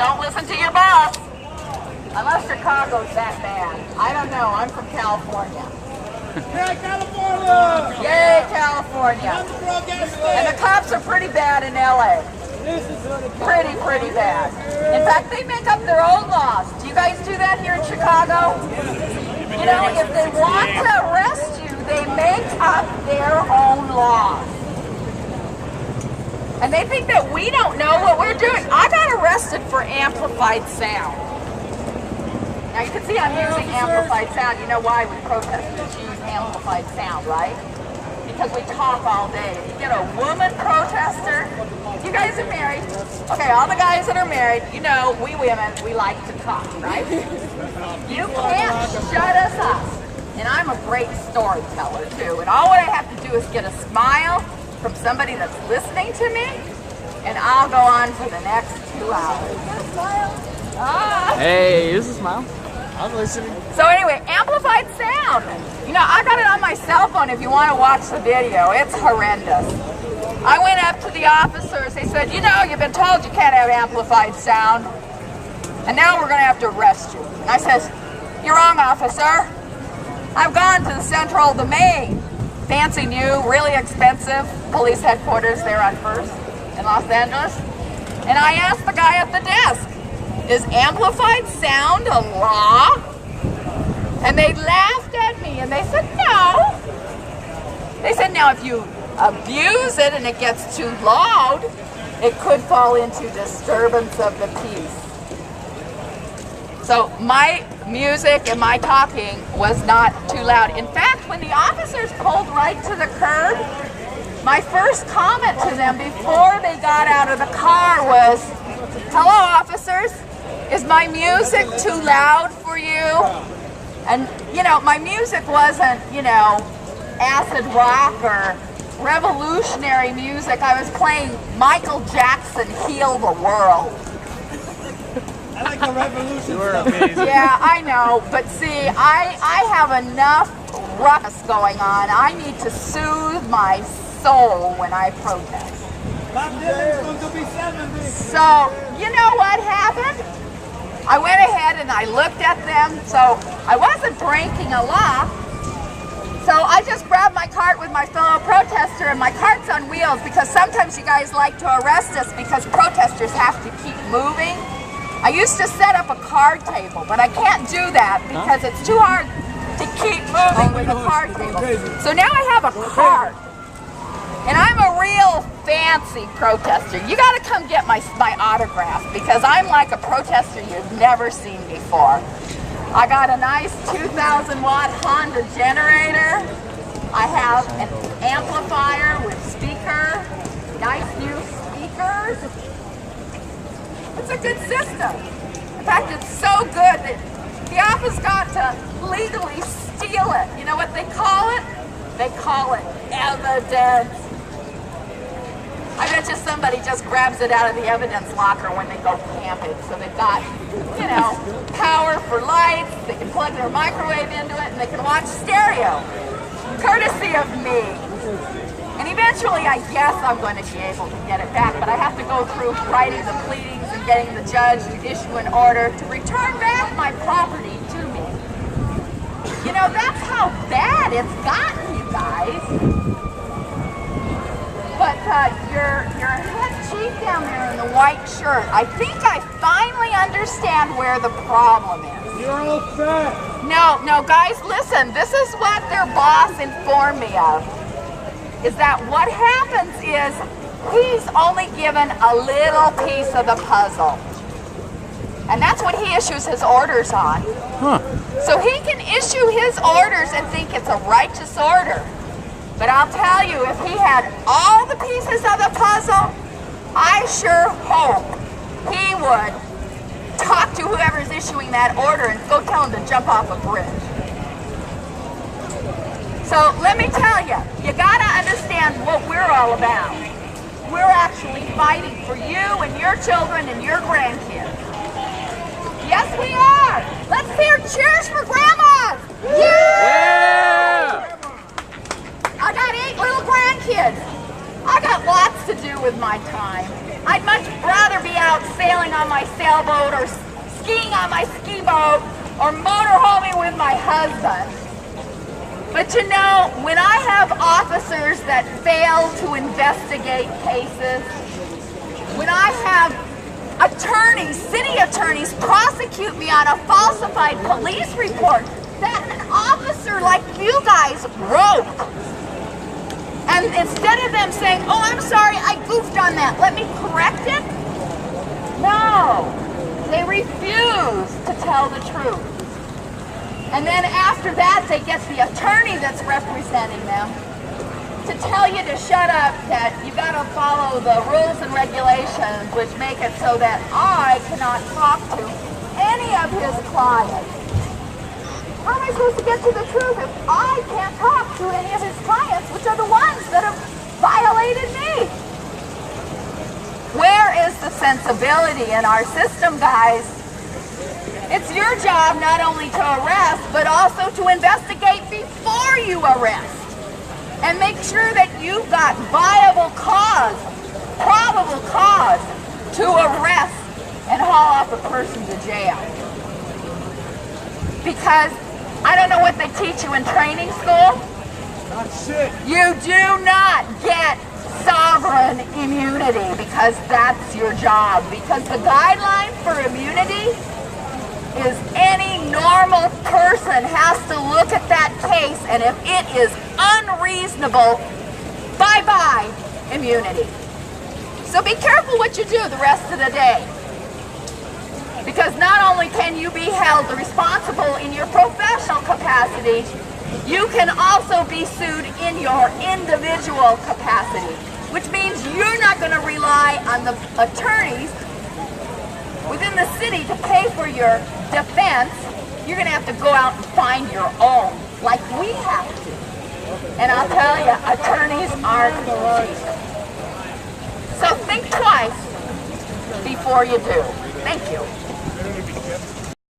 don't listen to your boss. Unless Chicago's that bad. I don't know. I'm from California. Yay, California! Yay, California. And the cops are pretty bad in LA. Pretty bad. In fact, they make up their own laws. Do you guys do that here in Chicago? You know, if they want to arrest you, they make up their own laws. And they think that we don't know what we're doing. I got arrested for amplified sound. Now you can see I'm using amplified sound. You know why we protesters use amplified sound, right? Because we talk all day. If you get a woman protester, you guys are married. Okay, all the guys that are married, you know, we women, we like to talk, right? You can't shut us up. And I'm a great storyteller too. And all what I have to do is get a smile from somebody that's listening to me, and I'll go on for the next 2 hours. Ah. Hey, this is Smile. I'm listening. So anyway, amplified sound. You know, I got it on my cell phone if you want to watch the video. It's horrendous. I went up to the officers. They said, you know, you've been told you can't have amplified sound, and now we're going to have to arrest you. And I says, you're wrong, officer. I've gone to the Central Domain. Fancy new, really expensive police headquarters there on 1st in Los Angeles. And I asked the guy at the desk, is amplified sound a law? And they laughed at me and they said, no. They said, now if you abuse it and it gets too loud, it could fall into disturbance of the peace. So my music and my talking was not too loud. In fact, when the officers pulled right to the curb, my first comment to them before they got out of the car was, hello officers, is my music too loud for you? And you know, my music wasn't, you know, acid rock or revolutionary music. I was playing Michael Jackson, Heal the World. I like the revolution. You're amazing. Yeah, I know, but see, I have enough ruckus going on. I need to soothe my soul when I protest. Bob Dylan's going to be 70. So, you know what happened? I went ahead and I looked at them, so I wasn't breaking a law. So I just grabbed my cart with my fellow protester, and my cart's on wheels because sometimes you guys like to arrest us because protesters have to keep moving. I used to set up a card table, but I can't do that because it's too hard to keep moving with a card table. So now I have a cart, and I'm a real fancy protester. You got to come get my autograph because I'm like a protester you've never seen before. I got a nice 2,000 watt Honda generator. I have an amplifier with speaker, nice new speakers. It's a good system. In fact, it's so good that the office got to legally steal it. You know what they call it? They call it evidence. I bet you somebody just grabs it out of the evidence locker when they go camping. So they've got, you know, power for lights, they can plug their microwave into it, and they can watch stereo. Courtesy of me. And eventually, I guess I'm going to be able to get it back, but I have to go through writing the pleadings and getting the judge to issue an order to return back my property to me. You know, that's how bad it's gotten, you guys. But your head chief down there in the white shirt, I think I finally understand where the problem is. You're all set. No, guys, listen. This is what their boss informed me of. Is that what happens is he's only given a little piece of the puzzle. And that's what he issues his orders on. Huh. So he can issue his orders and think it's a righteous order. But I'll tell you, if he had all the pieces of the puzzle, I sure hope he would talk to whoever's issuing that order and go tell him to jump off a bridge. So let me tell you, you gotta understand what we're all about. We're actually fighting for you and your children and your grandkids. Yes, we are. Let's hear cheers for grandmas. Yeah! I got 8 little grandkids. I got lots to do with my time. I'd much rather be out sailing on my sailboat or skiing on my ski boat or motorhoming with my husband. But you know, when I have officers that fail to investigate cases, when I have attorneys, city attorneys, prosecute me on a falsified police report that an officer like you guys wrote, and instead of them saying, oh, I'm sorry, I goofed on that, let me correct it, no, they refuse to tell the truth. And then after that, they get the attorney that's representing them to tell you to shut up, that you got to follow the rules and regulations, which make it so that I cannot talk to any of his clients. How am I supposed to get to the truth if I can't talk to any of his clients, which are the ones that have violated me? Where is the sensibility in our system, guys? It's your job not only to arrest, but also to investigate before you arrest. And make sure that you've got viable cause, probable cause, to arrest and haul off a person to jail. Because I don't know what they teach you in training school. Not shit. You do not get sovereign immunity because that's your job. Because the guideline for immunity is any normal person has to look at that case, and if it is unreasonable, bye-bye immunity. So be careful what you do the rest of the day. Because not only can you be held responsible in your professional capacity, you can also be sued in your individual capacity, which means you're not going to rely on the attorneys within the city to pay for your defense. You're going to have to go out and find your own, like we have to. And I'll tell you, attorneys aren't cheap. So think twice before you do. Thank you.